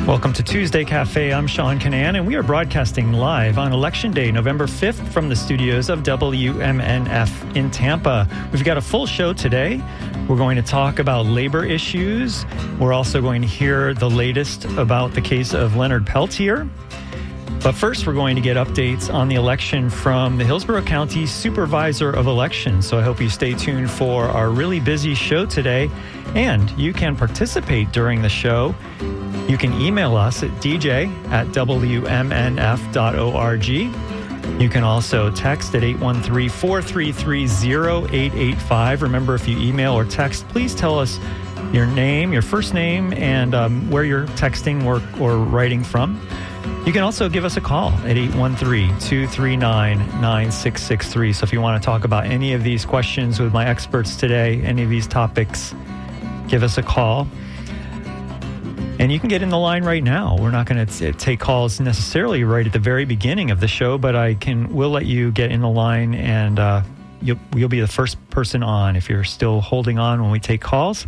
Welcome to Tuesday Cafe. I'm Sean Canan, and we are broadcasting live on Election Day, November 5th, from the studios of WMNF in Tampa. We've got a full show today. We're going to talk about labor issues. We're also going to hear the latest about the case of Leonard Peltier. But first, we're going to get updates on the election from the Hillsborough County Supervisor of Elections. So I hope you stay tuned for our really busy show today. And you can participate during the show. You can email us at dj@wmnf.org. You can also text at 813-433-0885. Remember, if you email or text, please tell us your name, your first name, and where you're texting or writing from. You can also give us a call at 813-239-9663. So if you want to talk about any of these questions with my experts today, any of these topics, give us a call. And you can get in the line right now. We're not going to take calls necessarily right at the very beginning of the show, but we'll let you get in the line, and you'll be the first person on if you're still holding on when we take calls.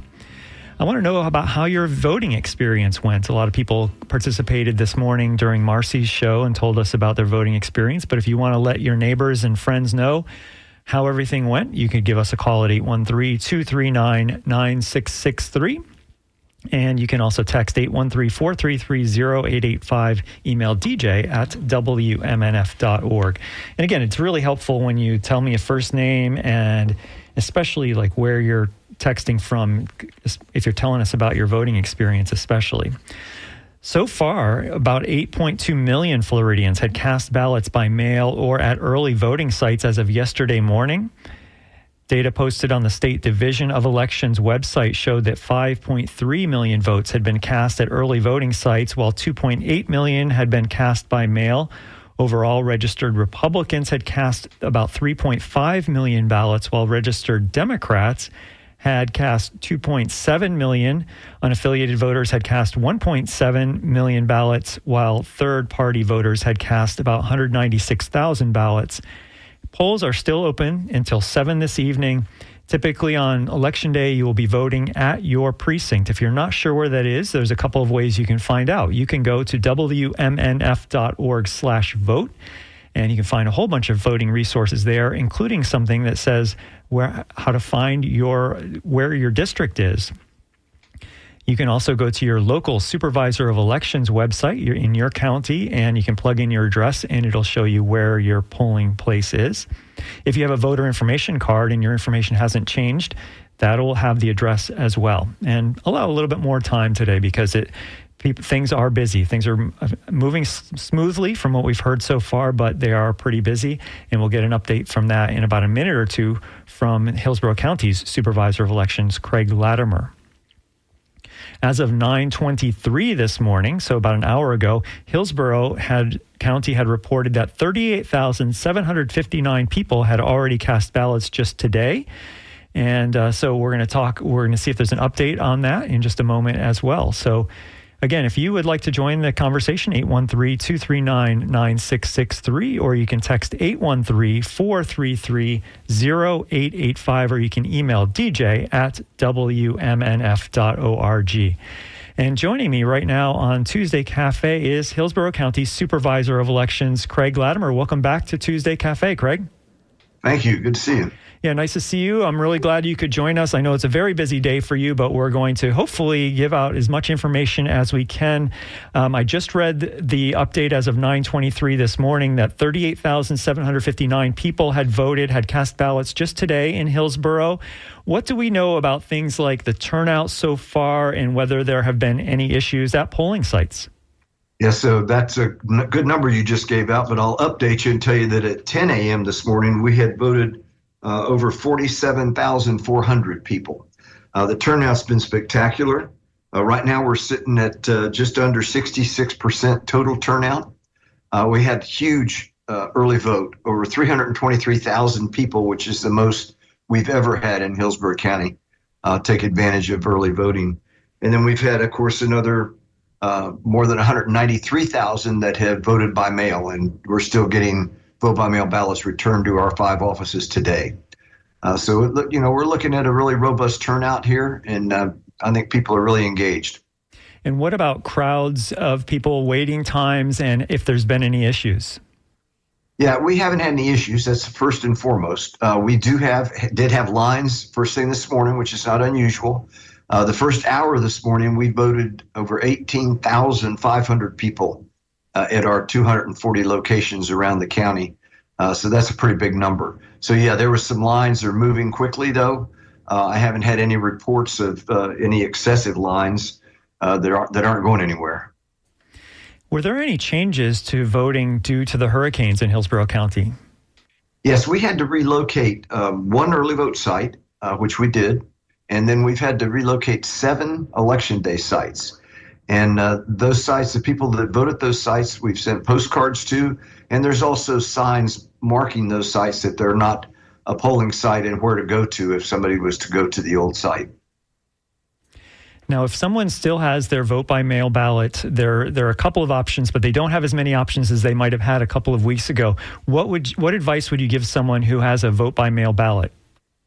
I want to know about how your voting experience went. A lot of people participated this morning during Marcy's show and told us about their voting experience. But if you want to let your neighbors and friends know how everything went, you could give us a call at 813-239-9663. And you can also text 813-433-0885, email dj@wmnf.org. And again, it's really helpful when you tell me a first name, and especially like where you're texting from, if you're telling us about your voting experience especially. So far, about 8.2 million Floridians had cast ballots by mail or at early voting sites as of yesterday morning. Data posted on the State Division of Elections website showed that 5.3 million votes had been cast at early voting sites, while 2.8 million had been cast by mail. Overall, registered Republicans had cast about 3.5 million ballots, while registered Democrats had cast 2.7 million. Unaffiliated voters had cast 1.7 million ballots, while third-party voters had cast about 196,000 ballots. Polls are still open until 7 this evening. Typically on Election Day, you will be voting at your precinct. If you're not sure where that is, there's a couple of ways you can find out. You can go to wmnf.org/vote, and you can find a whole bunch of voting resources there, including something that says how to find where your district is. You can also go to your local Supervisor of Elections website in your county, and you can plug in your address, and it'll show you where your polling place is. If you have a voter information card and your information hasn't changed, that'll have the address as well. And allow a little bit more time today because things are busy. Things are moving smoothly from what we've heard so far, but they are pretty busy, and we'll get an update from that in about a minute or two from Hillsborough County's Supervisor of Elections, Craig Latimer. As of 9:23 this morning, so about an hour ago, Hillsborough County had reported that 38,759 people had already cast ballots just today. And so we're going to see if there's an update on that in just a moment as well. So again, if you would like to join the conversation, 813-239-9663, or you can text 813-433-0885, or you can email dj@wmnf.org. And joining me right now on Tuesday Cafe is Hillsborough County Supervisor of Elections, Craig Latimer. Welcome back to Tuesday Cafe, Craig. Thank you. Good to see you. Yeah, nice to see you. I'm really glad you could join us. I know it's a very busy day for you, but we're going to hopefully give out as much information as we can. I just read the update as of 9:23 this morning that 38,759 people had cast ballots just today in Hillsborough. What do we know about things like the turnout so far and whether there have been any issues at polling sites? Yeah, so that's a good number you just gave out, but I'll update you and tell you that at 10 a.m. this morning, we had voted over 47,400 people. The turnout's been spectacular. Right now, we're sitting at just under 66% total turnout. We had huge early vote, over 323,000 people, which is the most we've ever had in Hillsborough County take advantage of early voting. And then we've had, of course, another more than 193,000 that have voted by mail, and we're still getting vote-by-mail ballots returned to our 5 offices today. So, we're looking at a really robust turnout here, and I think people are really engaged. And what about crowds of people, waiting times, and if there's been any issues? Yeah, we haven't had any issues. That's first and foremost. We did have lines first thing this morning, which is not unusual. The first hour this morning, we voted over 18,500 people at our 240 locations around the county. So that's a pretty big number. So yeah, there were some lines. They're moving quickly, though. I haven't had any reports of any excessive lines that aren't going anywhere. Were there any changes to voting due to the hurricanes in Hillsborough County? Yes, we had to relocate one early vote site, which we did, and then we've had to relocate 7 election day sites. And those sites, the people that vote at those sites, we've sent postcards to, and there's also signs marking those sites that they're not a polling site and where to go to if somebody was to go to the old site. Now, if someone still has their vote-by-mail ballot, there are a couple of options, but they don't have as many options as they might have had a couple of weeks ago. What advice would you give someone who has a vote-by-mail ballot?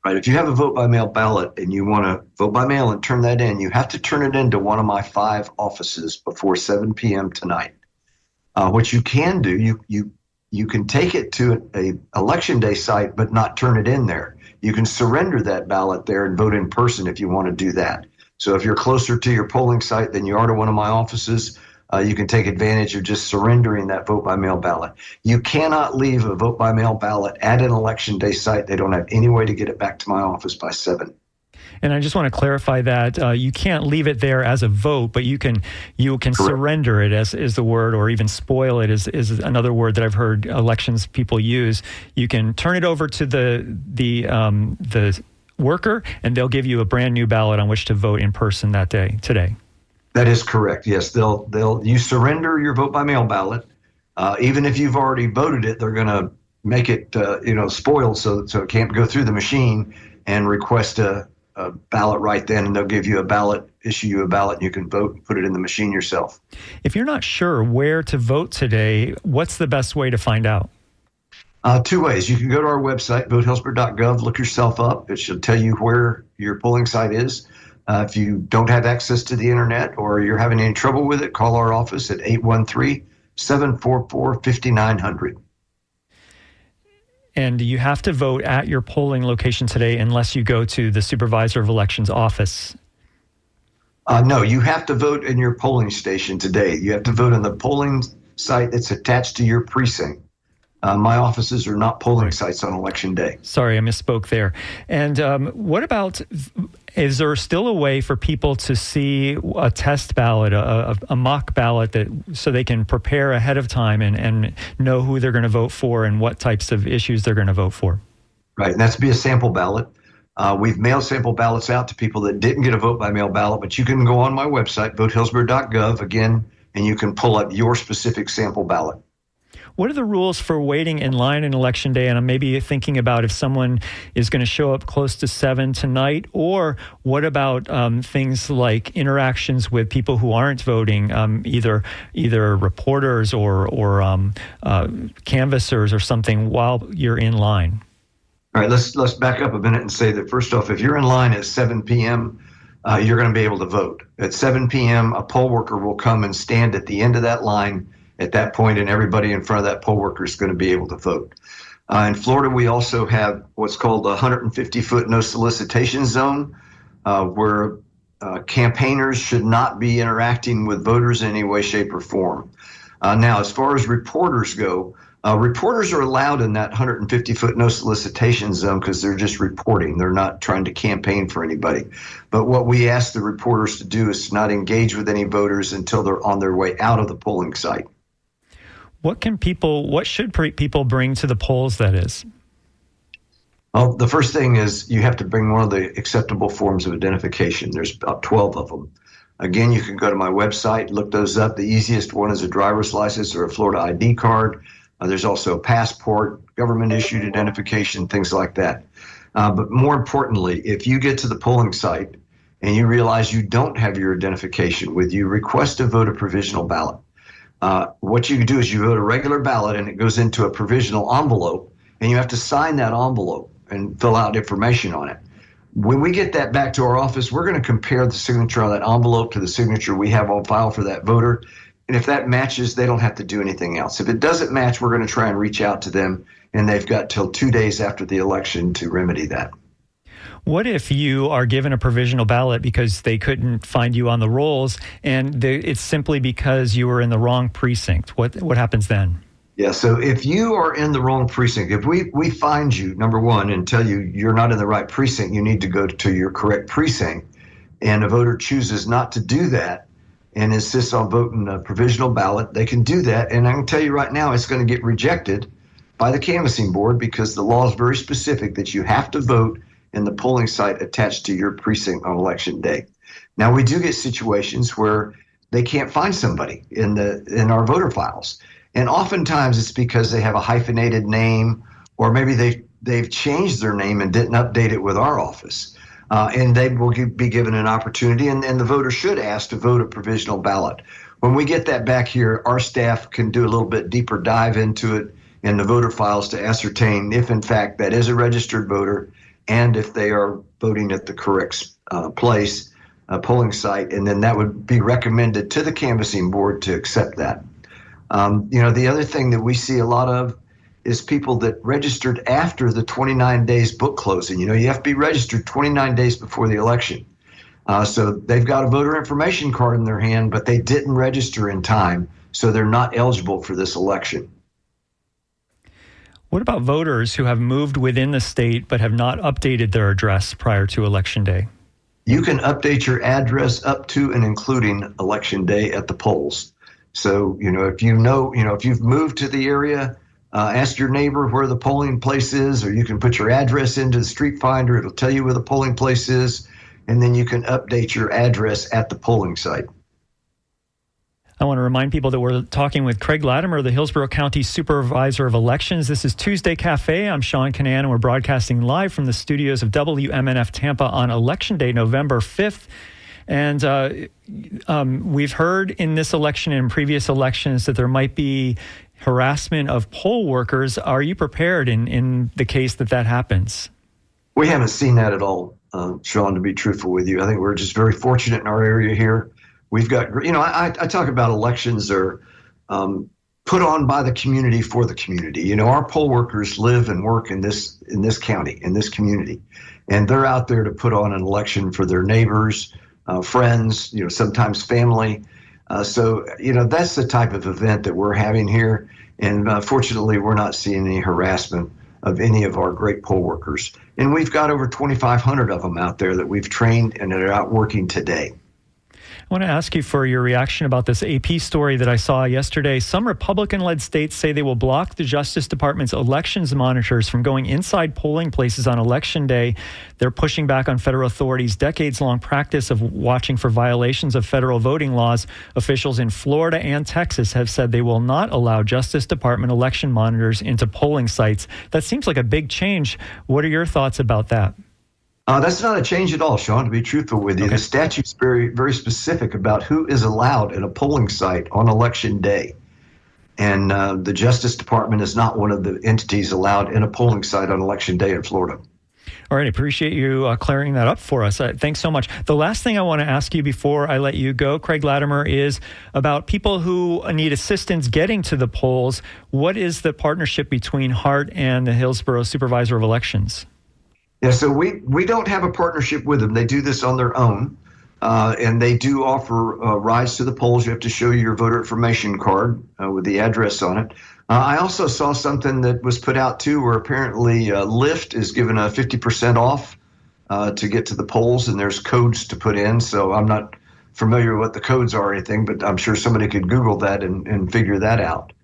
Right. If you have a vote-by-mail ballot and you want to vote by mail and turn that in, you have to turn it into one of my 5 offices before 7 p.m. tonight. What you can do, you can take it to a election day site, but not turn it in there. You can surrender that ballot there and vote in person if you want to do that. So if you're closer to your polling site than you are to one of my offices, you can take advantage of just surrendering that vote-by-mail ballot. You cannot leave a vote-by-mail ballot at an election day site. They don't have any way to get it back to my office by 7. And I just want to clarify that you can't leave it there as a vote, but you can surrender it as is the word, or even spoil it is another word that I've heard elections people use. You can turn it over to the worker, and they'll give you a brand new ballot on which to vote in person today. That is correct. Yes, you surrender your vote by mail ballot. Even if you've already voted it, they're going to make it spoiled so it can't go through the machine, and request a ballot right then, and they'll give you a ballot, issue you a ballot, and you can vote and put it in the machine yourself. If you're not sure where to vote today, what's the best way to find out? 2 ways. You can go to our website, votehillsborough.gov, look yourself up. It should tell you where your polling site is. If you don't have access to the internet or you're having any trouble with it, call our office at 813-744-5900. And you have to vote at your polling location today unless you go to the Supervisor of Elections office. No, you have to vote in your polling station today. You have to vote on the polling site that's attached to your precinct. My offices are not polling sites on election day. Sorry, I misspoke there. And what about, is there still a way for people to see a test ballot, a mock ballot, so they can prepare ahead of time and know who they're going to vote for and what types of issues they're going to vote for? Right, and that's be a sample ballot. We've mailed sample ballots out to people that didn't get a vote-by-mail ballot, but you can go on my website, votehillsborough.gov, again, and you can pull up your specific sample ballot. What are the rules for waiting in line in Election Day? And I'm maybe thinking about if someone is going to show up close to 7 tonight, or what about things like interactions with people who aren't voting, either reporters or canvassers or something while you're in line? All right, let's back up a minute and say that first off, if you're in line at 7 p.m., you're going to be able to vote. At 7 p.m., a poll worker will come and stand at the end of that line at that point, and everybody in front of that poll worker is going to be able to vote. In Florida, we also have what's called a 150-foot no solicitation zone, where campaigners should not be interacting with voters in any way, shape, or form. Now, as far as reporters go, reporters are allowed in that 150-foot no solicitation zone because they're just reporting. They're not trying to campaign for anybody. But what we ask the reporters to do is to not engage with any voters until they're on their way out of the polling site. What should people bring to the polls, that is? Well, the first thing is you have to bring one of the acceptable forms of identification. There's about 12 of them. Again, you can go to my website, look those up. The easiest one is a driver's license or a Florida ID card. There's also a passport, government-issued identification, things like that. But more importantly, if you get to the polling site and you realize you don't have your identification with you, request to vote a provisional ballot. What you do is you vote a regular ballot and it goes into a provisional envelope, and you have to sign that envelope and fill out information on it. When we get that back to our office, we're going to compare the signature on that envelope to the signature we have on file for that voter. And if that matches, they don't have to do anything else. If it doesn't match, we're going to try and reach out to them, and they've got till 2 days after the election to remedy that. What if you are given a provisional ballot because they couldn't find you on the rolls, and it's simply because you were in the wrong precinct? What happens then? Yeah, so if you are in the wrong precinct, if we find you, number one, and tell you you're not in the right precinct, you need to go to your correct precinct, and a voter chooses not to do that and insists on voting a provisional ballot, they can do that. And I can tell you right now, it's going to get rejected by the canvassing board because the law is very specific that you have to vote in the polling site attached to your precinct on election day. Now, we do get situations where they can't find somebody in our voter files. And oftentimes it's because they have a hyphenated name, or maybe they've changed their name and didn't update it with our office. And they will be given an opportunity, and the voter should ask to vote a provisional ballot. When we get that back here, our staff can do a little bit deeper dive into it in the voter files to ascertain if, in fact, that is a registered voter and if they are voting at the correct place, polling site, and then that would be recommended to the canvassing board to accept that. The other thing that we see a lot of is people that registered after the 29 days book closing. You have to be registered 29 days before the election. So they've got a voter information card in their hand, but they didn't register in time, so they're not eligible for this election. What about voters who have moved within the state but have not updated their address prior to Election Day? You can update your address up to and including Election Day at the polls. So, if you've moved to the area, ask your neighbor where the polling place is, or you can put your address into the Street Finder. It'll tell you where the polling place is, and then you can update your address at the polling site. I want to remind people that we're talking with Craig Latimer, the Hillsborough County Supervisor of Elections. This is Tuesday Cafe. I'm Sean Canan, and we're broadcasting live from the studios of WMNF Tampa on Election Day, November 5th. And we've heard in this election and in previous elections that there might be harassment of poll workers. Are you prepared in the case that happens? We haven't seen that at all, Sean, to be truthful with you. I think we're just very fortunate in our area here. We've got, I talk about elections are put on by the community for the community. Our poll workers live and work in this county, in this community, and they're out there to put on an election for their neighbors, friends, sometimes family. So that's the type of event that we're having here. And fortunately, we're not seeing any harassment of any of our great poll workers. And we've got over 2,500 of them out there that we've trained and that are out working today. I want to ask you for your reaction about this AP story that I saw yesterday. Some Republican-led states say they will block the Justice Department's elections monitors from going inside polling places on Election Day. They're pushing back on federal authorities' decades-long practice of watching for violations of federal voting laws. Officials in Florida and Texas have said they will not allow Justice Department election monitors into polling sites. That seems like a big change. What are your thoughts about that? That's not a change at all, Sean, to be truthful with you. Okay. The statute's very, very specific about who is allowed at a polling site on Election Day. And the Justice Department is not one of the entities allowed in a polling site on Election Day in Florida. All right. I appreciate you clearing that up for us. Thanks so much. The last thing I want to ask you before I let you go, Craig Latimer, is about people who need assistance getting to the polls. What is the partnership between HART and the Hillsborough Supervisor of Elections? Yeah, so we don't have a partnership with them. They do this on their own, and they do offer rides to the polls. You have to show your voter information card with the address on it. I also saw something that was put out, too, where apparently Lyft is given a 50% off to get to the polls, and there's codes to put in. So I'm not familiar with what the codes are or anything, but I'm sure somebody could Google that and figure that out.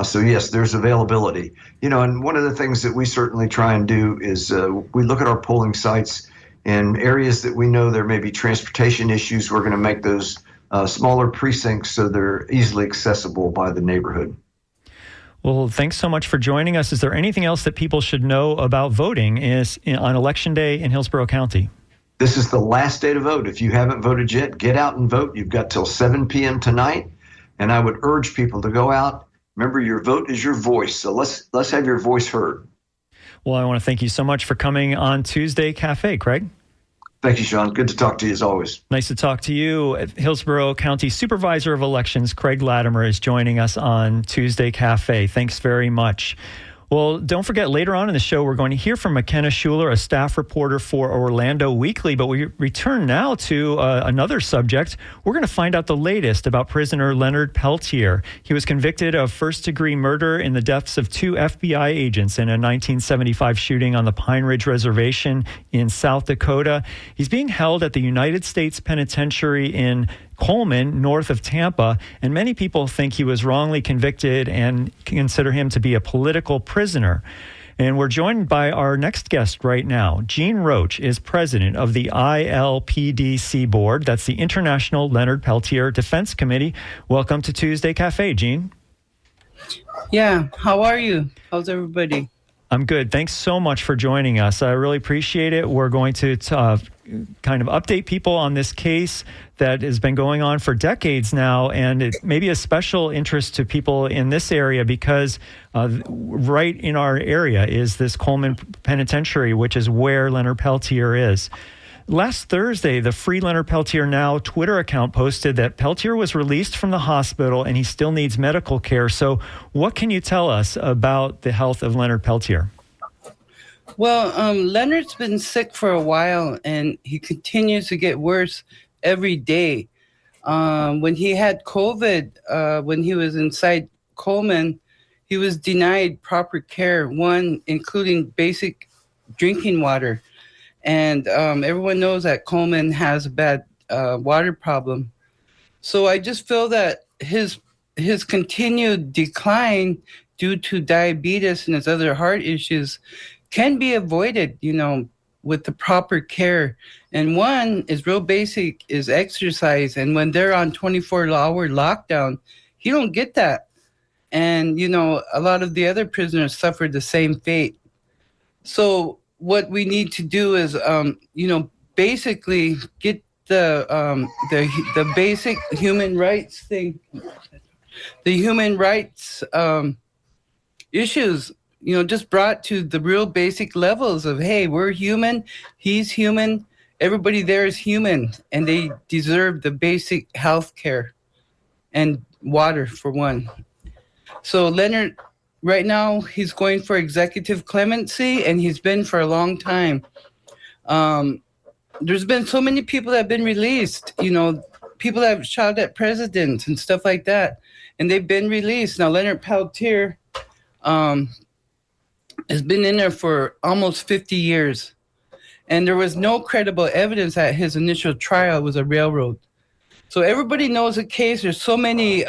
So yes, there's availability. And one of the things that we certainly try and do is we look at our polling sites in areas that we know there may be transportation issues. We're going to make those smaller precincts so they're easily accessible by the neighborhood. Well, thanks so much for joining us. Is there anything else that people should know about voting on Election Day in Hillsborough County? This is the last day to vote. If you haven't voted yet, get out and vote. You've got till 7 p.m. tonight, and I would urge people to go out. Remember, your vote is your voice, so let's have your voice heard. Well, I want to thank you so much for coming on Tuesday Cafe, Craig. Thank you, Sean. Good to talk to you as always. Nice to talk to you. Hillsborough County Supervisor of Elections, Craig Latimer, is joining us on Tuesday Cafe. Thanks very much. Well, don't forget, later on in the show, we're going to hear from McKenna Schueler, a staff reporter for Orlando Weekly. But we return now to another subject. We're going to find out the latest about prisoner Leonard Peltier. He was convicted of first-degree murder in the deaths of 2 FBI agents in a 1975 shooting on the Pine Ridge Reservation in South Dakota. He's being held at the United States Penitentiary in Coleman, north of Tampa, and many people think he was wrongly convicted and consider him to be a political prisoner. And we're joined by our next guest right now. Jean Roach is president of the ILPDC board. That's the International Leonard Peltier Defense Committee. Welcome to Tuesday Cafe, Jean. Yeah, how are you? How's everybody? I'm good. Thanks so much for joining us. I really appreciate it. We're going to kind of update people on this case that has been going on for decades now, and it may be a special interest to people in this area because right in our area is this Coleman Penitentiary, which is where Leonard Peltier is. Last Thursday, the Free Leonard Peltier Now Twitter account posted that Peltier was released from the hospital and he still needs medical care. So what can you tell us about the health of Leonard Peltier? Well, Leonard's been sick for a while and he continues to get worse every day. When he had COVID, when he was inside Coleman, he was denied proper care, one including basic drinking water. And everyone knows that Coleman has a bad water problem. So I just feel that his continued decline due to diabetes and his other heart issues can be avoided, with the proper care. And one is real basic, is exercise. And when they're on 24-hour lockdown, you don't get that. And, a lot of the other prisoners suffered the same fate. So what we need to do is, basically get the basic human rights thing, the human rights issues, just brought to the real basic levels of, hey, we're human, he's human, everybody there is human, and they deserve the basic health care and water for one. So Leonard, right now, he's going for executive clemency, and he's been for a long time. There's been so many people that have been released, people that have shot at presidents and stuff like that, and they've been released. Now, Leonard Peltier has been in there for almost 50 years, and there was no credible evidence that his initial trial was a railroad. So everybody knows the case. There's so many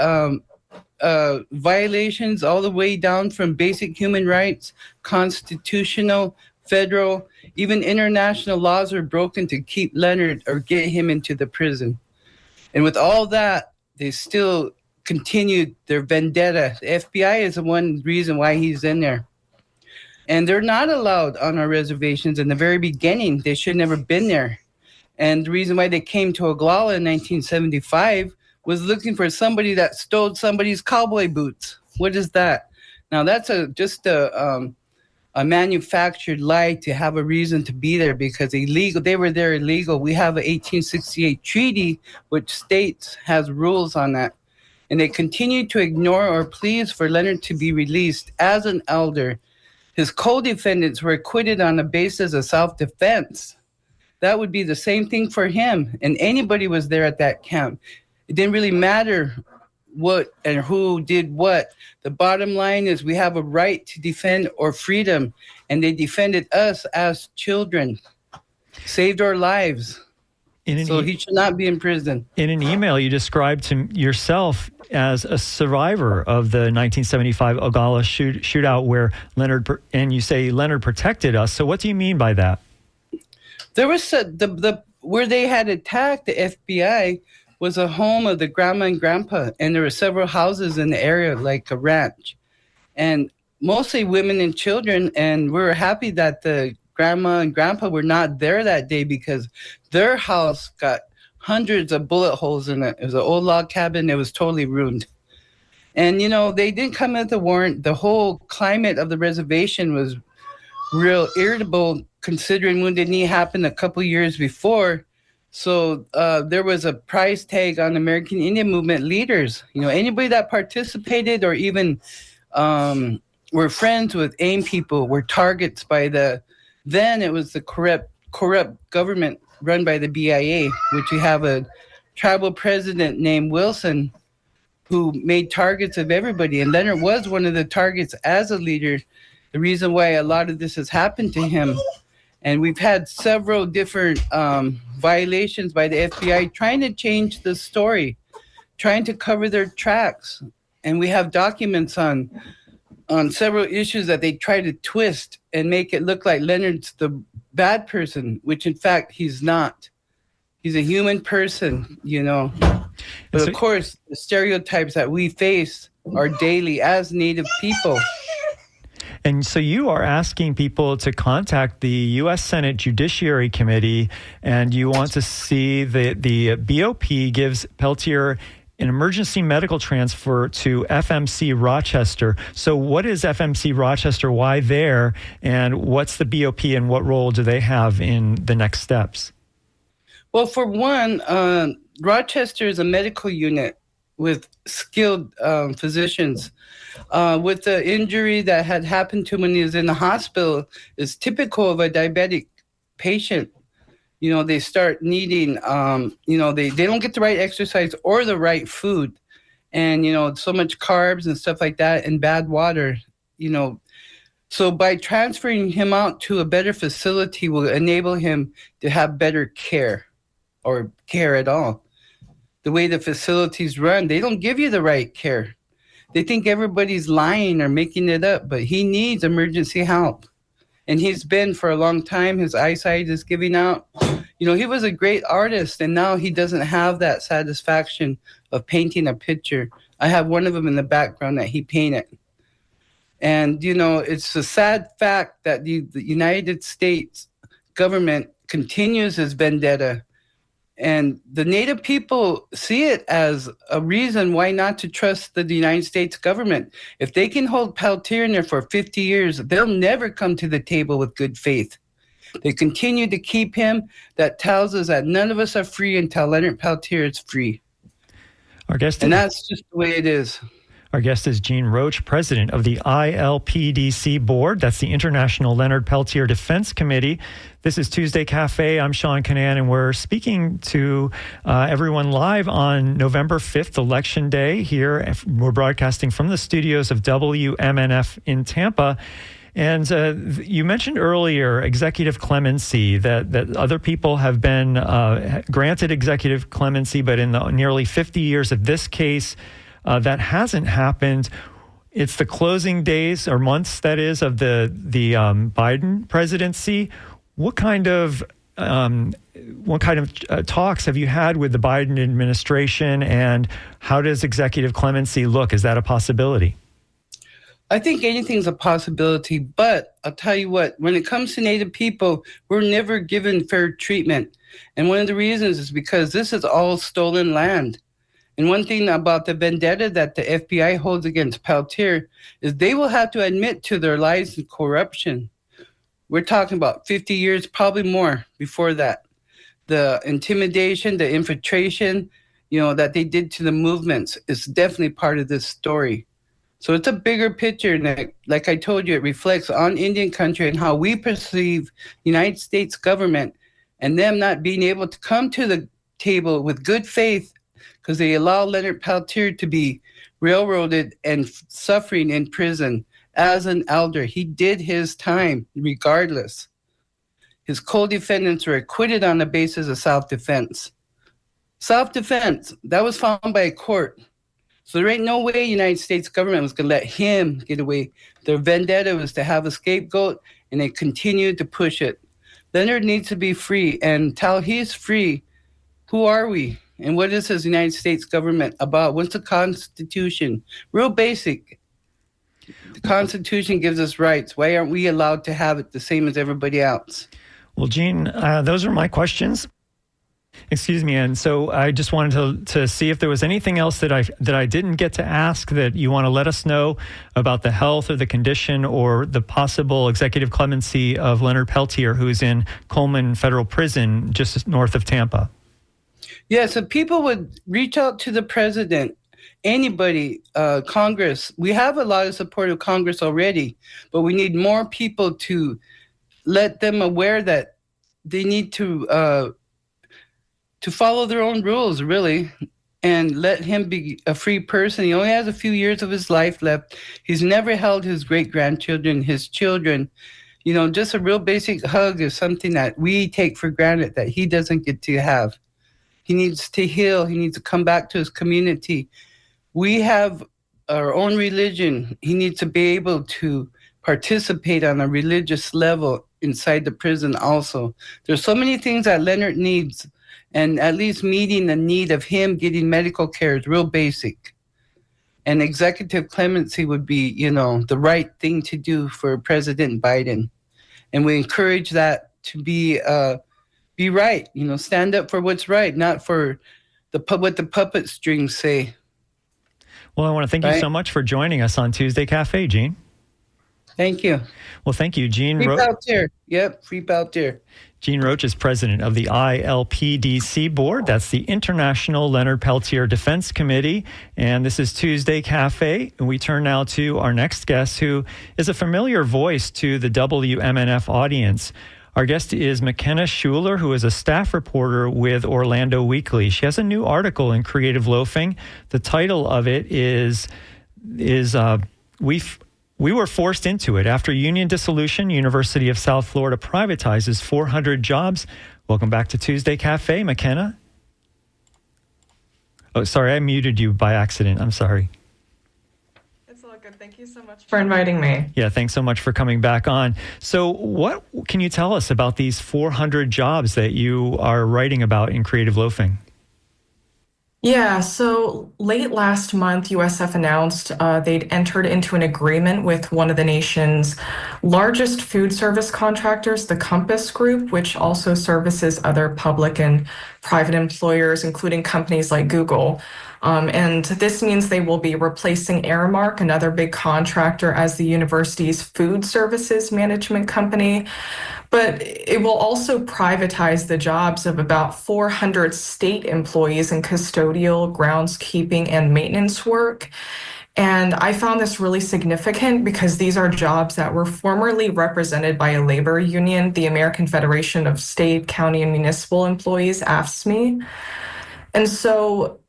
violations all the way down from basic human rights, constitutional, federal, even international laws are broken to keep Leonard or get him into the prison. And with all that, they still continued their vendetta. The FBI is the one reason why he's in there. And they're not allowed on our reservations in the very beginning. They should have never been there. And the reason why they came to Oglala in 1975 was looking for somebody that stole somebody's cowboy boots. What is that? Now, that's just a manufactured lie to have a reason to be there because illegal. They were there illegal. We have an 1868 treaty which states has rules on that. And they continue to ignore our pleas for Leonard to be released as an elder. His co-defendants were acquitted on the basis of self-defense. That would be the same thing for him. And anybody was there at that camp. It didn't really matter what and who did what. The bottom line is we have a right to defend our freedom, and they defended us as children, saved our lives. So he should not be in prison. In an email, you described to yourself as a survivor of the 1975 Oglala shootout where and you say Leonard protected us. So what do you mean by that? There was where they had attacked the FBI was a home of the grandma and grandpa, and there were several houses in the area, like a ranch, and mostly women and children. And we were happy that the grandma and grandpa were not there that day because their house got hundreds of bullet holes in it. It was an old log cabin. It was totally ruined. And, they didn't come with a warrant. The whole climate of the reservation was real irritable considering Wounded Knee happened a couple years before. So there was a price tag on American Indian Movement leaders. Anybody that participated or even were friends with AIM people were targets by then it was the corrupt government run by the BIA, which we have a tribal president named Wilson who made targets of everybody. And Leonard was one of the targets as a leader, the reason why a lot of this has happened to him. And we've had several different violations by the FBI trying to change the story, trying to cover their tracks. And we have documents on several issues that they try to twist and make it look like Leonard's the bad person, which in fact he's not. He's a human person, But of course, the stereotypes that we face are daily as Native people. And so you are asking people to contact the U.S. Senate Judiciary Committee, and you want to see the BOP gives Peltier an emergency medical transfer to FMC Rochester. So what is FMC Rochester? Why there? And what's the BOP and what role do they have in the next steps? Well, for one, Rochester is a medical unit with skilled physicians. With the injury that had happened to him when he was in the hospital is typical of a diabetic patient. They start needing, they don't get the right exercise or the right food. And, so much carbs and stuff like that and bad water, So by transferring him out to a better facility will enable him to have better care or care at all. The way the facilities run, they don't give you the right care. They think everybody's lying or making it up, but he needs emergency help. And he's been for a long time. His eyesight is giving out. He was a great artist, and now he doesn't have that satisfaction of painting a picture. I have one of them in the background that he painted. And, it's a sad fact that the United States government continues his vendetta. And the Native people see it as a reason why not to trust the United States government. If they can hold Peltier in there for 50 years, they'll never come to the table with good faith. They continue to keep him. That tells us that none of us are free until Leonard Peltier is free. And that's just the way it is. Our guest is Gene Roach, president of the ILPDC board. That's the International Leonard Peltier Defense Committee. This is Tuesday Cafe. I'm Sean Canan, and we're speaking to everyone live on November 5th, Election Day here. We're broadcasting from the studios of WMNF in Tampa. And you mentioned earlier executive clemency, that other people have been granted executive clemency, but in the nearly 50 years of this case, that hasn't happened. It's the closing days or months, that is, of the Biden presidency. What kind of talks have you had with the Biden administration, and how does executive clemency look? Is that a possibility? I think anything's a possibility, but I'll tell you what, when it comes to Native people, we're never given fair treatment. And one of the reasons is because this is all stolen land. And one thing about the vendetta that the FBI holds against Peltier is they will have to admit to their lies and corruption. We're talking about 50 years, probably more before that. The intimidation, the infiltration, that they did to the movements is definitely part of this story. So it's a bigger picture, and like I told you, it reflects on Indian country and how we perceive the United States government and them not being able to come to the table with good faith because they allow Leonard Peltier to be railroaded and suffering in prison as an elder. He did his time regardless. His co-defendants were acquitted on the basis of self-defense. Self-defense, that was found by a court. So there ain't no way the United States government was going to let him get away. Their vendetta was to have a scapegoat, and they continued to push it. Leonard needs to be free, and until he's free, who are we? And what is this United States government about? What's the Constitution? Real basic. The Constitution gives us rights. Why aren't we allowed to have it the same as everybody else? Well, Gene, those are my questions. Excuse me, and so I just wanted to see if there was anything else that I didn't get to ask that you want to let us know about the health or the condition or the possible executive clemency of Leonard Peltier, who's in Coleman Federal Prison just north of Tampa. Yeah, so people would reach out to the president, anybody, Congress. We have a lot of support of Congress already, but we need more people to let them aware that they need to follow their own rules, really, and let him be a free person. He only has a few years of his life left. He's never held his great-grandchildren, his children. You know, just a real basic hug is something that we take for granted that he doesn't get to have. He needs to heal. He needs to come back to his community. We have our own religion. He needs to be able to participate on a religious level inside the prison also. There's so many things that Leonard needs, and at least meeting the need of him getting medical care is real basic. And executive clemency would be, you know, the right thing to do for President Biden. And we encourage that to be right, you know, stand up for what's right, not for what the puppet strings say. Well, I want to thank you so much for joining us on Tuesday Cafe, Gene. Thank you. Well, thank you, Gene. Free Peltier. Yep, Free Peltier. Gene Roach is president of the ILPDC board. That's the International Leonard Peltier Defense Committee. And this is Tuesday Cafe. And we turn now to our next guest, who is a familiar voice to the WMNF audience. Our guest is McKenna Schueler, who is a staff reporter with Orlando Weekly. She has a new article in Creative Loafing. The title of it is We were forced into it. After union dissolution, University of South Florida privatizes 400 jobs. Welcome back to Tuesday Cafe, McKenna. Oh, sorry, I muted you by accident. I'm sorry. It's all good. Thank you so much for inviting me. Yeah, thanks so much for coming back on. So what can you tell us about these 400 jobs that you are writing about in Creative Loafing? Yeah, so late last month, USF announced they'd entered into an agreement with one of the nation's largest food service contractors, the Compass Group, which also services other public and private employers, including companies like Google. And this means they will be replacing Aramark, another big contractor, as the university's food services management company. But it will also privatize the jobs of about 400 state employees in custodial, groundskeeping, and maintenance work. And I found this really significant because these are jobs that were formerly represented by a labor union, the American Federation of State, County, and Municipal Employees, AFSCME. And so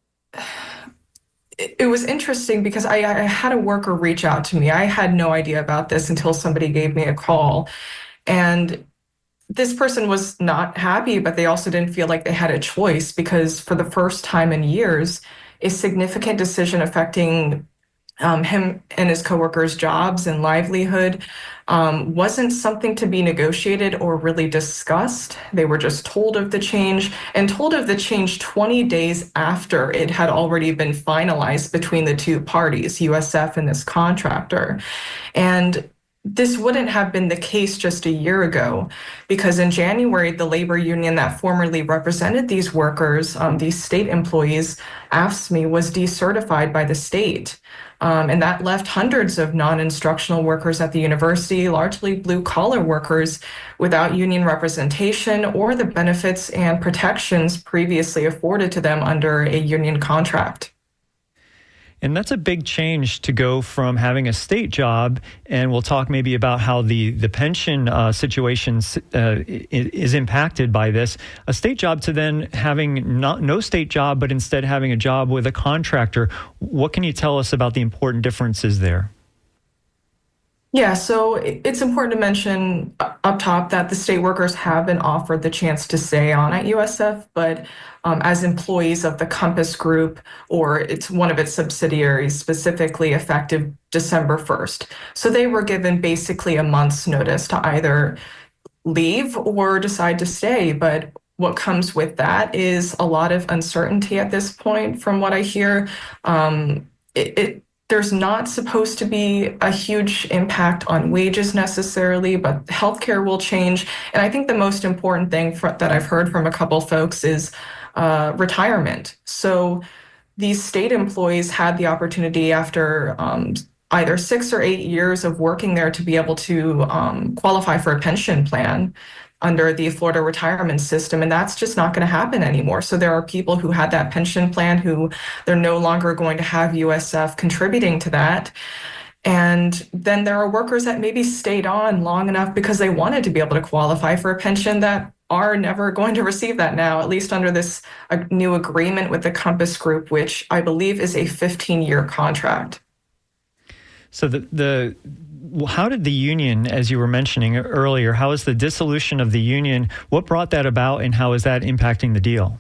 it was interesting because I had a worker reach out to me. I had no idea about this until somebody gave me a call. And this person was not happy, but they also didn't feel like they had a choice because for the first time in years, a significant decision affecting him and his coworkers' jobs and livelihood wasn't something to be negotiated or really discussed. They were just told of the change, and told of the change 20 days after it had already been finalized between the two parties, USF and this contractor. And this wouldn't have been the case just a year ago, because in January, the labor union that formerly represented these workers, these state employees, AFSCME, was decertified by the state. And that left hundreds of non-instructional workers at the university, largely blue-collar workers, without union representation or the benefits and protections previously afforded to them under a union contract. And that's a big change to go from having a state job, and we'll talk maybe about how the pension situation is impacted by this, a state job to then having no state job, but instead having a job with a contractor. What can you tell us about the important differences there? Yeah, so it's important to mention up top that the state workers have been offered the chance to stay on at USF, but as employees of the Compass Group, or it's one of its subsidiaries, specifically effective December 1st. So they were given basically a month's notice to either leave or decide to stay. But what comes with that is a lot of uncertainty at this point, from what I hear. there's not supposed to be a huge impact on wages necessarily, but healthcare will change. And I think the most important thing that I've heard from a couple folks is retirement. So these state employees had the opportunity after either 6 or 8 years of working there to be able to qualify for a pension plan under the Florida retirement system, and that's just not going to happen anymore. So there are people who had that pension plan who they're no longer going to have USF contributing to that. And then there are workers that maybe stayed on long enough because they wanted to be able to qualify for a pension that are never going to receive that now, at least under this new agreement with the Compass Group, which I believe is a 15-year contract. So how did the union, as you were mentioning earlier, how is the dissolution of the union, what brought that about and how is that impacting the deal?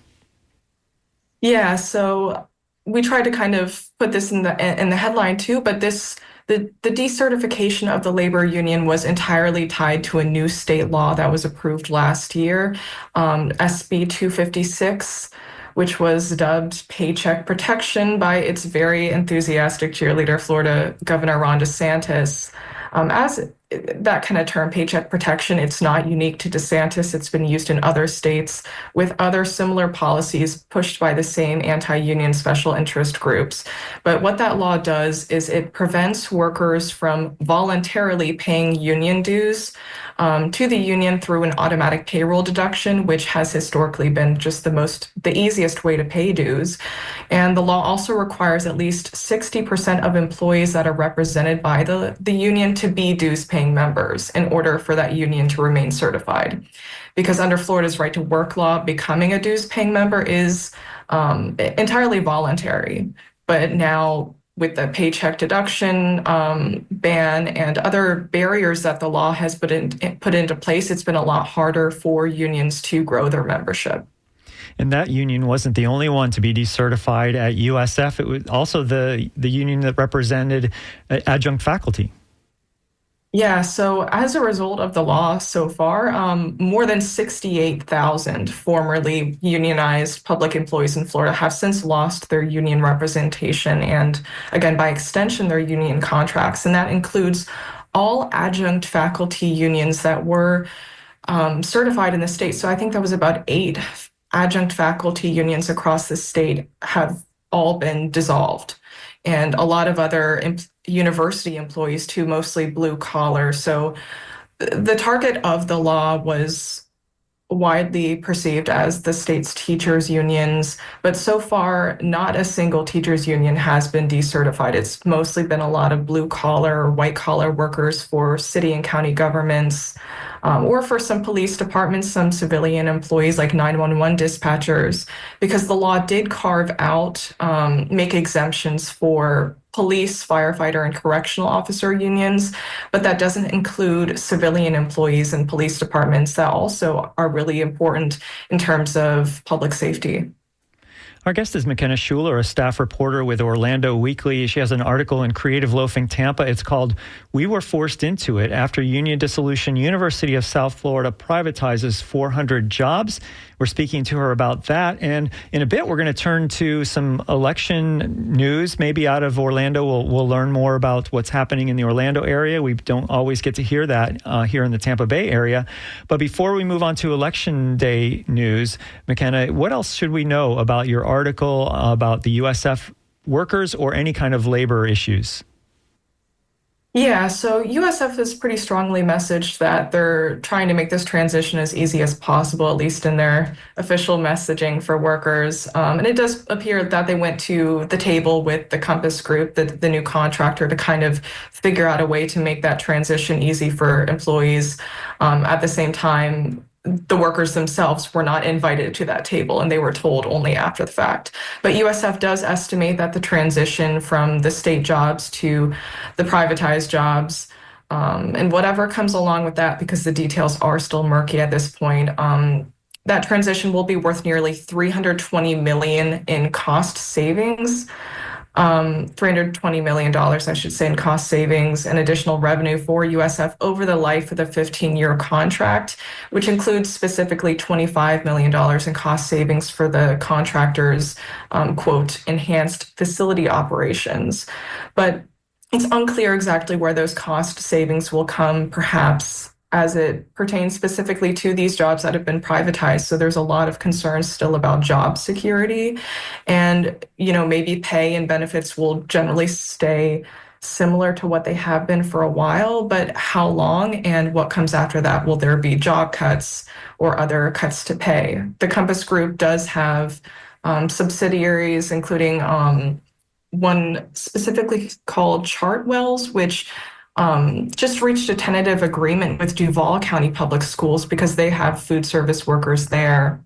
Yeah, so we tried to kind of put this in the headline too, but the decertification of the labor union was entirely tied to a new state law that was approved last year, SB 256, which was dubbed Paycheck Protection by its very enthusiastic cheerleader, Florida Governor Ron DeSantis. As that kind of term, paycheck protection, it's not unique to DeSantis. It's been used in other states with other similar policies pushed by the same anti-union special interest groups. But what that law does is it prevents workers from voluntarily paying union dues to the union through an automatic payroll deduction, which has historically been just the easiest way to pay dues. And the law also requires at least 60% of employees that are represented by the union to be dues paying members in order for that union to remain certified. Because under Florida's right to work law, becoming a dues paying member is entirely voluntary. But now with the paycheck deduction ban and other barriers that the law has put into place, it's been a lot harder for unions to grow their membership. And that union wasn't the only one to be decertified at USF. It was also the union that represented adjunct faculty. Yeah, so as a result of the law so far, more than 68,000 formerly unionized public employees in Florida have since lost their union representation and, again, by extension, their union contracts. And that includes all adjunct faculty unions that were certified in the state. So I think that was about 8 adjunct faculty unions across the state have all been dissolved. And a lot of other university employees too, mostly blue collar. So the target of the law was widely perceived as the state's teachers unions, but so far not a single teachers union has been decertified. It's mostly been a lot of blue collar or white collar workers for city and county governments, or for some police departments, some civilian employees like 911 dispatchers, because the law did carve out, make exemptions for police, firefighter, and correctional officer unions, but that doesn't include civilian employees in police departments that also are really important in terms of public safety. Our guest is McKenna Schueler, a staff reporter with Orlando Weekly. She has an article in Creative Loafing Tampa. It's called "We Were Forced Into It. After Union Dissolution, University of South Florida Privatizes 400 Jobs." We're speaking to her about that. And in a bit, we're going to turn to some election news, maybe out of Orlando. We'll learn more about what's happening in the Orlando area. We don't always get to hear that here in the Tampa Bay area. But before we move on to Election Day news, McKenna, what else should we know about your article about the USF workers or any kind of labor issues? Yeah, so USF has pretty strongly messaged that they're trying to make this transition as easy as possible, at least in their official messaging for workers. And it does appear that they went to the table with the Compass Group, the new contractor, to kind of figure out a way to make that transition easy for employees. At the same time, the workers themselves were not invited to that table and they were told only after the fact. But USF does estimate that the transition from the state jobs to the privatized jobs and whatever comes along with that, because the details are still murky at this point, that transition will be worth nearly $320 million in cost savings. $320 million, I should say, in cost savings and additional revenue for USF over the life of the 15-year contract, which includes specifically $25 million in cost savings for the contractor's, quote, enhanced facility operations. But it's unclear exactly where those cost savings will come, perhaps as it pertains specifically to these jobs that have been privatized. So there's a lot of concerns still about job security, and maybe pay and benefits will generally stay similar to what they have been for a while, but how long and what comes after that? Will there be job cuts or other cuts to pay? The Compass Group does have subsidiaries, including one specifically called Chartwells, which just reached a tentative agreement with Duval County Public Schools because they have food service workers there,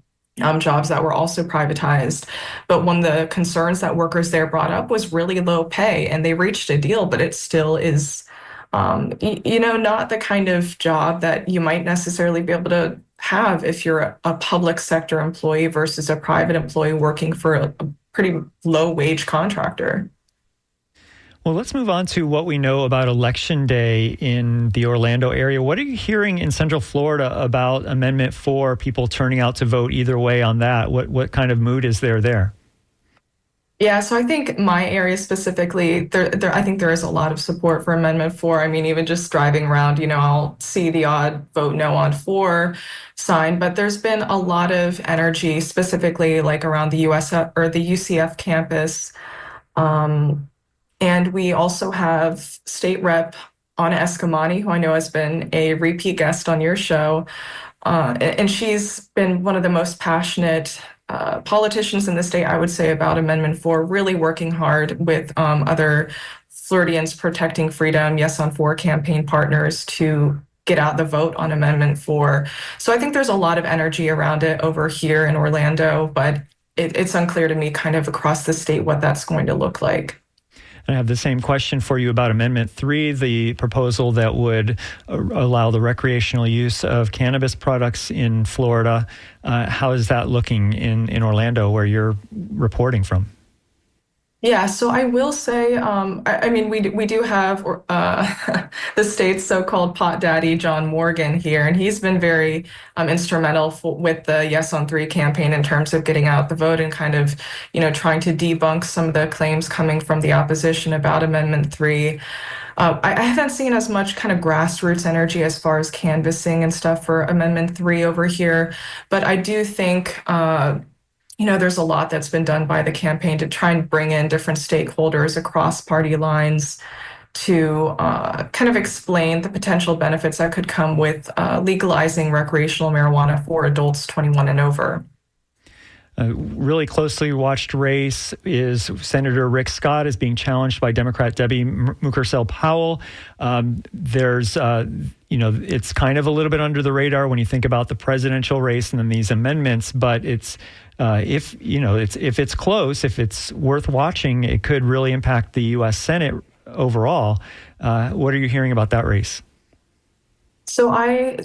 jobs that were also privatized. But one of the concerns that workers there brought up was really low pay, and they reached a deal, but it still is, not the kind of job that you might necessarily be able to have if you're a public sector employee versus a private employee working for a pretty low wage contractor. Well, let's move on to what we know about Election Day in the Orlando area. What are you hearing in Central Florida about Amendment 4, people turning out to vote either way on that? What kind of mood is there? Yeah, so I think my area specifically, I think there is a lot of support for Amendment 4. I mean, even just driving around, I'll see the odd vote no on 4 sign, but there's been a lot of energy, specifically like around the USF or the UCF campus. And we also have State Rep Anna Escamani, who I know has been a repeat guest on your show. And she's been one of the most passionate politicians in the state, I would say, about Amendment 4, really working hard with other Floridians Protecting Freedom, Yes on 4 campaign partners to get out the vote on Amendment 4. So I think there's a lot of energy around it over here in Orlando, but it's unclear to me kind of across the state what that's going to look like. I have the same question for you about Amendment 3, the proposal that would allow the recreational use of cannabis products in Florida. How is that looking in Orlando, where you're reporting from? Yeah, so I will say, I mean, we do have the state's so-called pot daddy, John Morgan, here, and he's been very instrumental with the Yes on 3 campaign in terms of getting out the vote and kind of, trying to debunk some of the claims coming from the opposition about Amendment 3. I haven't seen as much kind of grassroots energy as far as canvassing and stuff for Amendment 3 over here, but I do think there's a lot that's been done by the campaign to try and bring in different stakeholders across party lines to kind of explain the potential benefits that could come with legalizing recreational marijuana for adults 21 and over. A really closely watched race is Senator Rick Scott is being challenged by Democrat Debbie Mukersel-Powell. It's kind of a little bit under the radar when you think about the presidential race and then these amendments, but it's if it's close, if it's worth watching, it could really impact the U.S. Senate overall. What are you hearing about that race? So I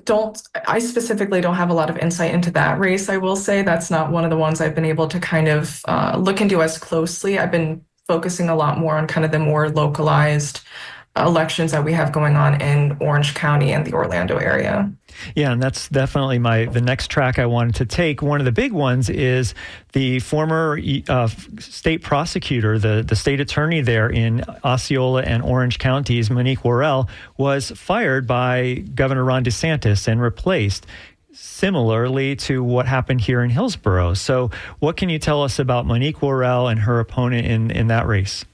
specifically don't have a lot of insight into that race. I will say that's not one of the ones I've been able to kind of look into as closely. I've been focusing a lot more on kind of the more localized elections that we have going on in Orange County and the Orlando area. Yeah, and that's definitely the next track I wanted to take. One of the big ones is the former state prosecutor, the state attorney there in Osceola and Orange counties, Monique Worrell, was fired by Governor Ron DeSantis and replaced, similarly to what happened here in Hillsborough. So what can you tell us about Monique Worrell and her opponent in that race?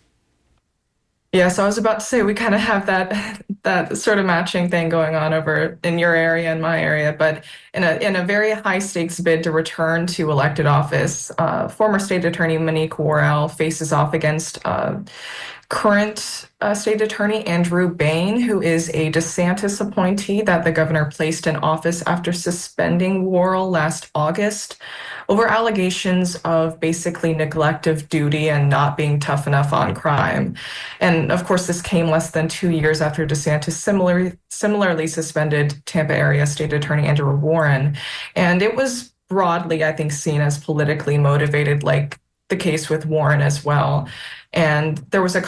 Yeah, so I was about to say we kind of have that sort of matching thing going on over in your area and my area, but in a very high stakes bid to return to elected office, former state attorney Monique Worrell faces off against current state attorney Andrew Bain, who is a DeSantis appointee that the governor placed in office after suspending Worrell last August over allegations of basically neglect of duty and not being tough enough on crime. And of course, this came less than 2 years after DeSantis similarly suspended Tampa area state attorney Andrew Warren. And it was broadly, I think, seen as politically motivated, like the case with Warren as well. And there was a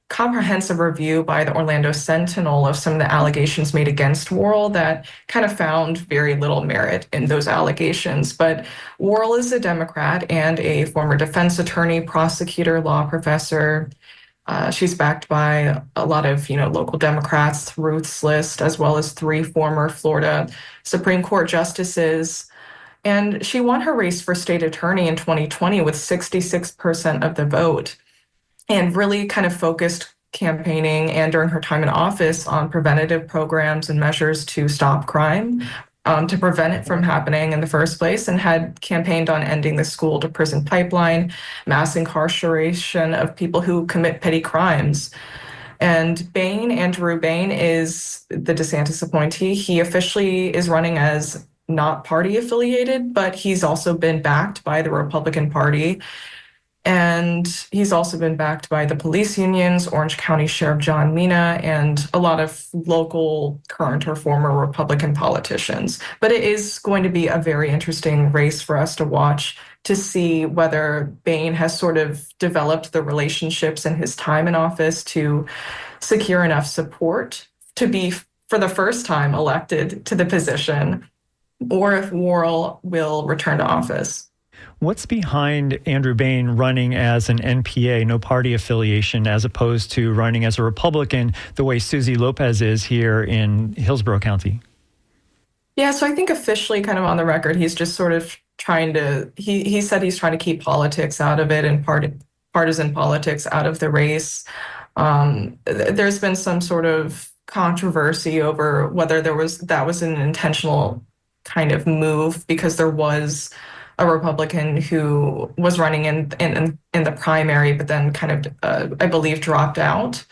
comprehensive review by the Orlando Sentinel of some of the allegations made against Worrell that kind of found very little merit in those allegations. But Worrell is a Democrat and a former defense attorney, prosecutor, law professor. She's backed by a lot of, local Democrats, Ruth's List, as well as 3 former Florida Supreme Court justices. And she won her race for state attorney in 2020 with 66% of the vote, and really kind of focused campaigning and during her time in office on preventative programs and measures to stop crime, to prevent it from happening in the first place, and had campaigned on ending the school to prison pipeline, mass incarceration of people who commit petty crimes. And Andrew Bain is the DeSantis appointee. He officially is running as not party affiliated, but he's also been backed by the Republican Party. And he's also been backed by the police unions, Orange County Sheriff John Mina, and a lot of local current or former Republican politicians. But it is going to be a very interesting race for us to watch, to see whether Bain has sort of developed the relationships in his time in office to secure enough support to be, for the first time, elected to the position, or if Worrell will return to office. What's behind Andrew Bain running as an NPA, no party affiliation, as opposed to running as a Republican the way Susie Lopez is here in Hillsborough County? Yeah, so I think officially, kind of on the record, he's just sort of trying to, he said he's trying to keep politics out of it and partisan politics out of the race. There's been some sort of controversy over whether that was an intentional kind of move, because there was a Republican who was running in the primary, but then kind of, I believe, dropped out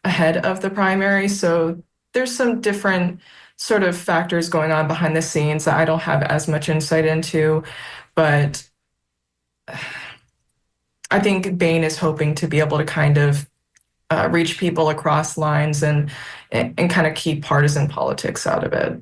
ahead of the primary. So there's some different sort of factors going on behind the scenes that I don't have as much insight into, but I think Bain is hoping to be able to kind of reach people across lines and kind of keep partisan politics out of it.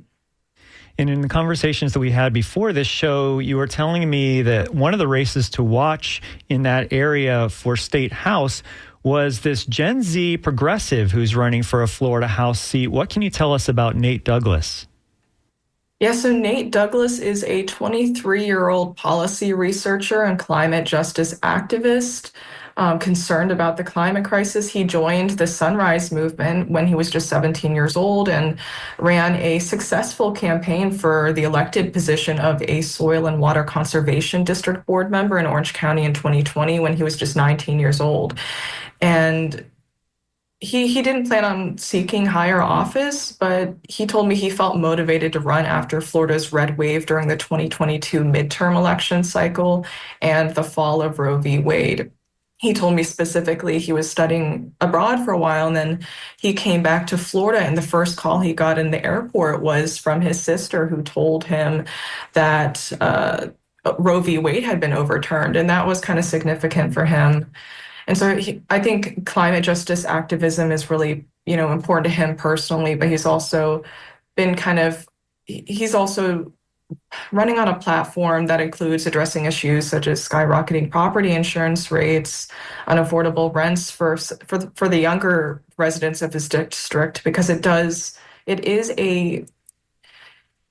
And in the conversations that we had before this show, you were telling me that one of the races to watch in that area for state house was this Gen Z progressive who's running for a Florida House seat. What can you tell us about Nate Douglas? Yeah, so Nate Douglas is a 23-year-old policy researcher and climate justice activist. Concerned about the climate crisis. He joined the Sunrise Movement when he was just 17 years old and ran a successful campaign for the elected position of a Soil and Water Conservation District board member in Orange County in 2020 when he was just 19 years old. And he didn't plan on seeking higher office, but he told me he felt motivated to run after Florida's red wave during the 2022 midterm election cycle and the fall of Roe v. Wade. He told me specifically he was studying abroad for a while, and then he came back to Florida, and the first call he got in the airport was from his sister, who told him that Roe v. Wade had been overturned, and that was kind of significant for him. And so I think climate justice activism is really, important to him personally, but he's also running on a platform that includes addressing issues such as skyrocketing property insurance rates, unaffordable rents for the younger residents of his district, because it is a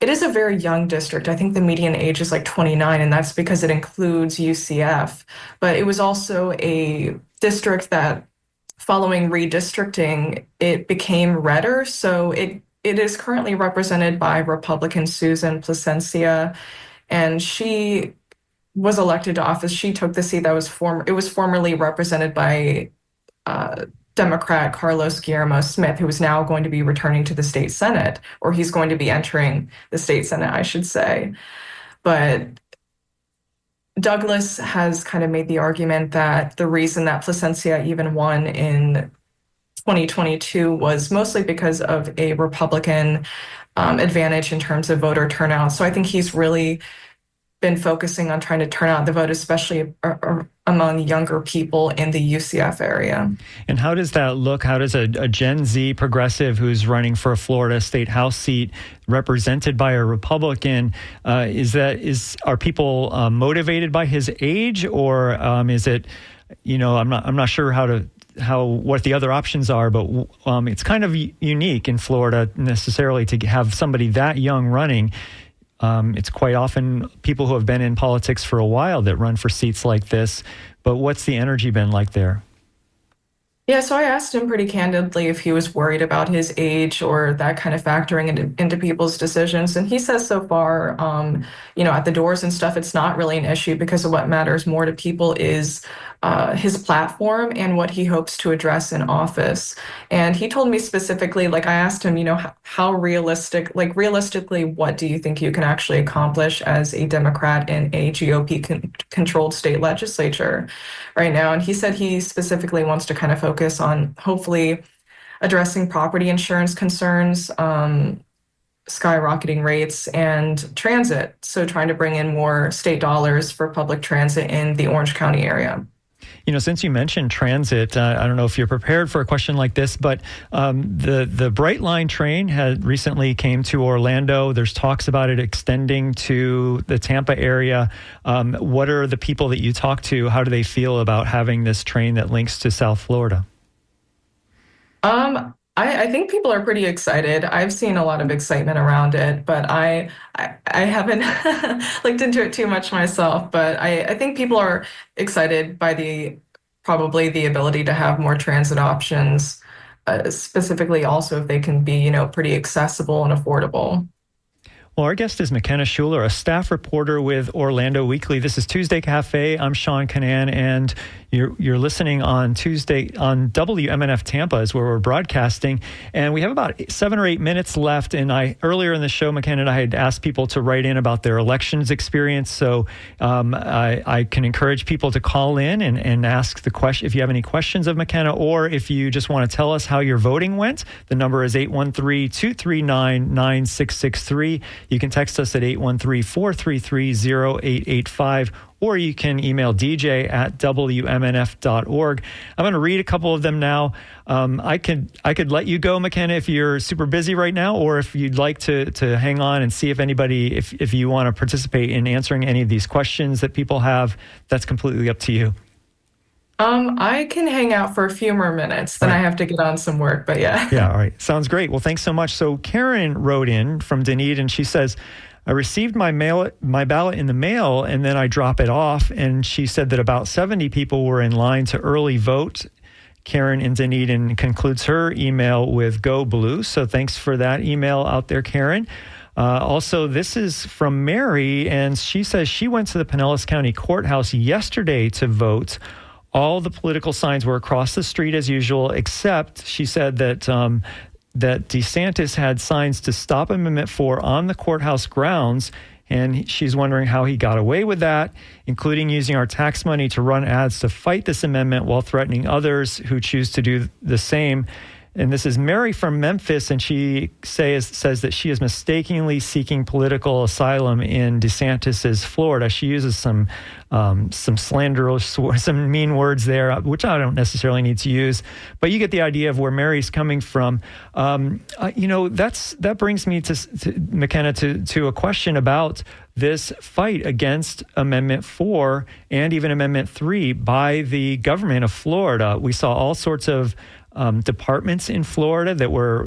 very young district. I think the median age is like 29, and that's because it includes UCF. But it was also a district that, following redistricting, it became redder. So it is currently represented by Republican Susan Placencia, and she was elected to office. She took the seat that was formerly represented by Democrat Carlos Guillermo Smith, who is now going to be returning to the state Senate, or he's going to be entering the state Senate, I should say. But Douglas has kind of made the argument that the reason that Placencia even won in 2022 was mostly because of a Republican advantage in terms of voter turnout. So I think he's really been focusing on trying to turn out the vote, especially among younger people in the UCF area. And how does that look? How does a Gen Z progressive who's running for a Florida state house seat represented by a Republican, are people motivated by his age, or is it, I'm not sure what the other options are, but it's kind of unique in Florida necessarily to have somebody that young running. It's quite often people who have been in politics for a while that run for seats like this. But what's the energy been like there? Yeah, so I asked him pretty candidly if he was worried about his age or that kind of factoring into people's decisions. And he says so far, at the doors and stuff, it's not really an issue because of what matters more to people is his platform and what he hopes to address in office. And he told me specifically, I asked him, how realistically, what do you think you can actually accomplish as a Democrat in a GOP-controlled state legislature right now? And he said he specifically wants to kind of focus on hopefully addressing property insurance concerns, skyrocketing rates, and transit. So trying to bring in more state dollars for public transit in the Orange County area. Since you mentioned transit, I don't know if you're prepared for a question like this, but the Bright Line train had recently came to Orlando. There's talks about it extending to the Tampa area. What are the people that you talk to? How do they feel about having this train that links to South Florida? I think people are pretty excited. I've seen a lot of excitement around it, but I haven't looked into it too much myself. But I think people are excited by probably the ability to have more transit options, specifically also if they can be, pretty accessible and affordable. Well, our guest is McKenna Schueler, a staff reporter with Orlando Weekly. This is Tuesday Cafe. I'm Sean Canan, and you're listening on Tuesday on WMNF Tampa is where we're broadcasting. And we have about 7 or 8 minutes left. And earlier in the show, McKenna and I had asked people to write in about their elections experience. So I can encourage people to call in and ask the question if you have any questions of McKenna, or if you just want to tell us how your voting went. The number is 813-239-9663. You can text us at 813-433-0885, or you can email dj@wmnf.org. I'm going to read a couple of them now. I could let you go, McKenna, if you're super busy right now, or if you'd like to hang on and see if anybody, if you want to participate in answering any of these questions that people have. That's completely up to you. I can hang out for a few more minutes, then I have to get on some work, but yeah. Yeah, all right. Sounds great. Well, thanks so much. So Karen wrote in from Dunedin, and she says, I received my ballot in the mail, and then I drop it off. And she said that about 70 people were in line to early vote. Karen in Dunedin concludes her email with Go Blue. So thanks for that email out there, Karen. Also, this is from Mary, and she says she went to the Pinellas County Courthouse yesterday to vote. All the political signs were across the street as usual, except she said that that DeSantis had signs to stop Amendment 4 on the courthouse grounds, and she's wondering how he got away with that, including using our tax money to run ads to fight this amendment while threatening others who choose to do the same. And this is Mary from Memphis, and she says that she is mistakenly seeking political asylum in DeSantis's Florida. She uses some slanderous, some mean words there, which I don't necessarily need to use, but you get the idea of where Mary's coming from. That brings me to McKenna to a question about this fight against Amendment 4 and even Amendment 3 by the government of Florida. We saw all sorts of departments in Florida that were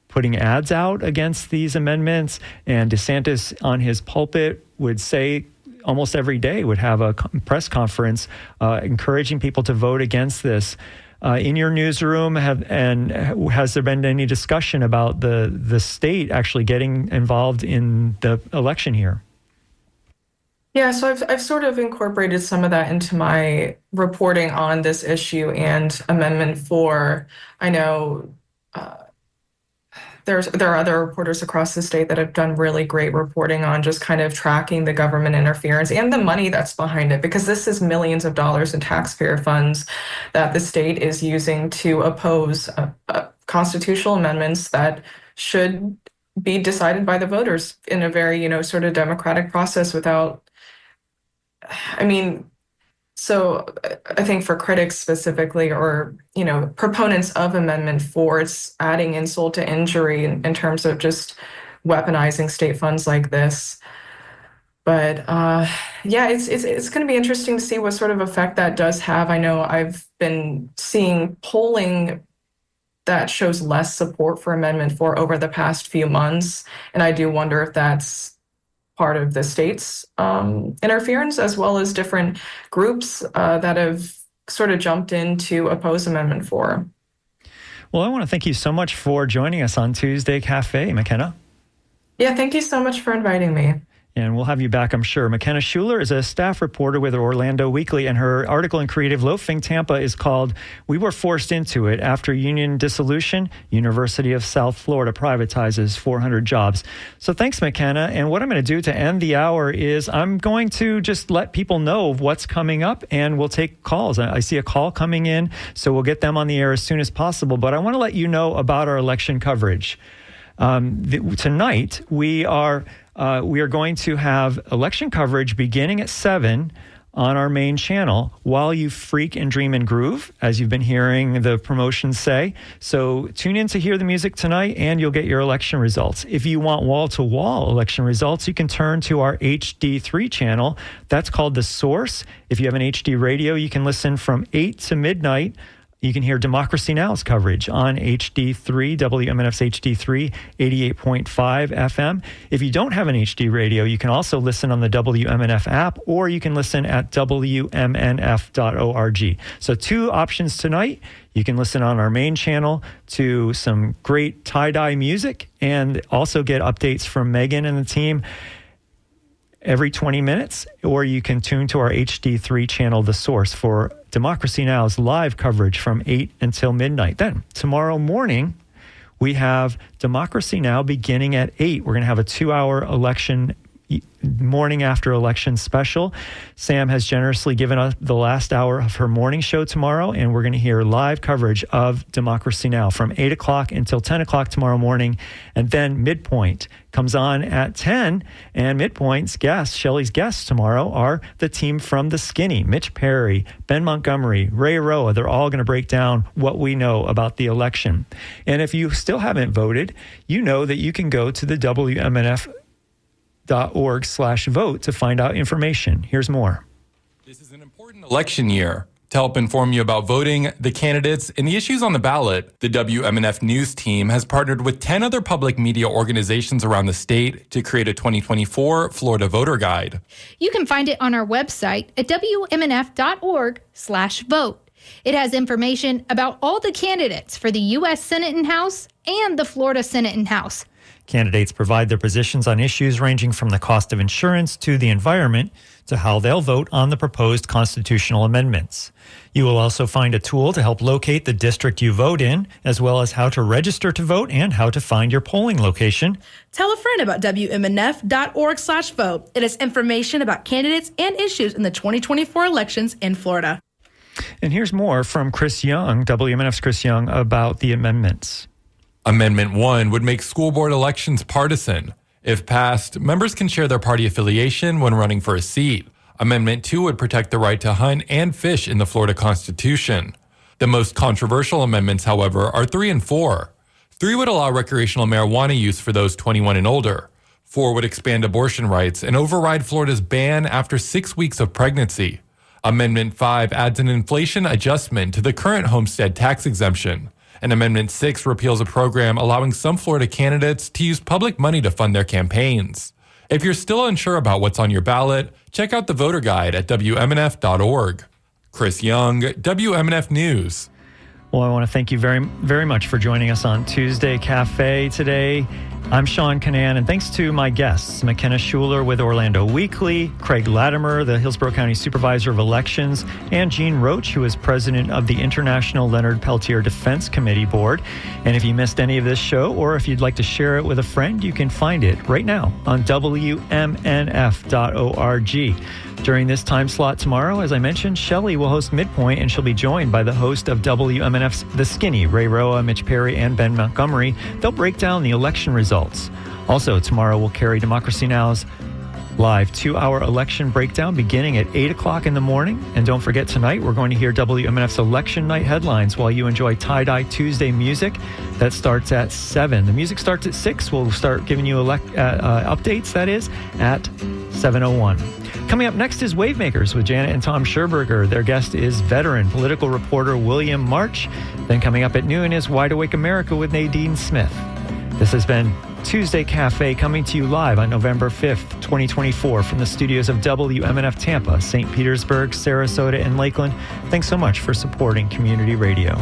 putting ads out against these amendments, and DeSantis on his pulpit would say almost every day, would have a press conference encouraging people to vote against this. In your newsroom, has there been any discussion about the state actually getting involved in the election here? Yeah, so I've sort of incorporated some of that into my reporting on this issue and Amendment 4. I know there are other reporters across the state that have done really great reporting on just kind of tracking the government interference and the money that's behind it, because this is millions of dollars in taxpayer funds that the state is using to oppose constitutional amendments that should be decided by the voters in a very, sort of democratic process without I mean, so I think for critics specifically, or, proponents of Amendment 4, it's adding insult to injury in terms of just weaponizing state funds like this. But yeah, it's going to be interesting to see what sort of effect that does have. I know I've been seeing polling that shows less support for Amendment 4 over the past few months, and I do wonder if that's part of the state's interference, as well as different groups that have sort of jumped in to oppose Amendment 4. Well, I want to thank you so much for joining us on Tuesday Cafe, McKenna. Yeah, thank you so much for inviting me. And we'll have you back, I'm sure. McKenna Schueler is a staff reporter with Orlando Weekly, and her article in Creative Loafing Tampa is called "We Were Forced Into It After Union Dissolution, University of South Florida Privatizes 400 Jobs." So thanks, McKenna. And what I'm going to do to end the hour is I'm going to just let people know what's coming up, and we'll take calls. I see a call coming in, so we'll get them on the air as soon as possible. But I want to let you know about our election coverage. Tonight, we are going to have election coverage beginning at 7 on our main channel while you freak and dream and groove, as you've been hearing the promotions say. So tune in to hear the music tonight, and you'll get your election results. If you want wall-to-wall election results, you can turn to our HD3 channel. That's called The Source. If you have an HD radio, you can listen from 8 to midnight. You can hear Democracy Now!'s coverage on HD3, WMNF's HD3, 88.5 FM. If you don't have an HD radio, you can also listen on the WMNF app, or you can listen at WMNF.org. So 2 options tonight. You can listen on our main channel to some great tie-dye music, and also get updates from Megan and the team every 20 minutes, or you can tune to our HD3 channel, The Source, for Democracy Now!'s live coverage from 8 until midnight. Then, tomorrow morning, we have Democracy Now! Beginning at 8. We're going to have a 2-hour election morning after election special. Sam has generously given us the last hour of her morning show tomorrow, and we're going to hear live coverage of Democracy Now! From 8 o'clock until 10 o'clock tomorrow morning. And then Midpoint comes on at 10, and Midpoint's guests, Shelley's guests tomorrow, are the team from The Skinny, Mitch Perry, Ben Montgomery, Ray Roa. They're all going to break down what we know about the election. And if you still haven't voted, you know that you can go to the WMNF.org/vote to find out information. Here's more. This is an important election year. To help inform you about voting, the candidates, and the issues on the ballot, the WMNF News team has partnered with 10 other public media organizations around the state to create a 2024 Florida Voter Guide. You can find it on our website at WMNF.org/vote. It has information about all the candidates for the U.S. Senate and House and the Florida Senate and House. Candidates provide their positions on issues ranging from the cost of insurance to the environment to how they'll vote on the proposed constitutional amendments. You will also find a tool to help locate the district you vote in, as well as how to register to vote and how to find your polling location. Tell a friend about WMNF.org/vote. It has information about candidates and issues in the 2024 elections in Florida. And here's more from Chris Young, WMNF's Chris Young, about the amendments. Amendment 1 would make school board elections partisan. If passed, members can share their party affiliation when running for a seat. Amendment 2 would protect the right to hunt and fish in the Florida Constitution. The most controversial amendments, however, are 3 and 4. 3 would allow recreational marijuana use for those 21 and older. 4 would expand abortion rights and override Florida's ban after 6 weeks of pregnancy. Amendment 5 adds an inflation adjustment to the current homestead tax exemption. And Amendment 6 repeals a program allowing some Florida candidates to use public money to fund their campaigns. If you're still unsure about what's on your ballot, check out the voter guide at WMNF.org. Chris Young, WMNF News. Well, I want to thank you very, very much for joining us on Tuesday Cafe today. I'm Sean Canan, and thanks to my guests, McKenna Schueler with Orlando Weekly, Craig Latimer, the Hillsborough County Supervisor of Elections, and Jean Roach, who is president of the International Leonard Peltier Defense Committee Board. And if you missed any of this show, or if you'd like to share it with a friend, you can find it right now on WMNF.org. During this time slot tomorrow, as I mentioned, Shelley will host Midpoint, and she'll be joined by the host of WMNF's The Skinny, Ray Roa, Mitch Perry, and Ben Montgomery. They'll break down the election results. Also, tomorrow we'll carry Democracy Now!'s live 2-hour election breakdown beginning at 8 o'clock in the morning. And don't forget, tonight we're going to hear WMNF's Election Night headlines while you enjoy Tie-Dye Tuesday music. That starts at 7. The music starts at 6. We'll start giving you updates, that is, at 7:01. Coming up next is Wavemakers with Janet and Tom Scherberger. Their guest is veteran political reporter William March. Then coming up at noon is Wide Awake America with Nadine Smith. This has been Tuesday Cafe, coming to you live on November 5th, 2024 from the studios of WMNF Tampa, St. Petersburg, Sarasota, and Lakeland. Thanks so much for supporting community radio.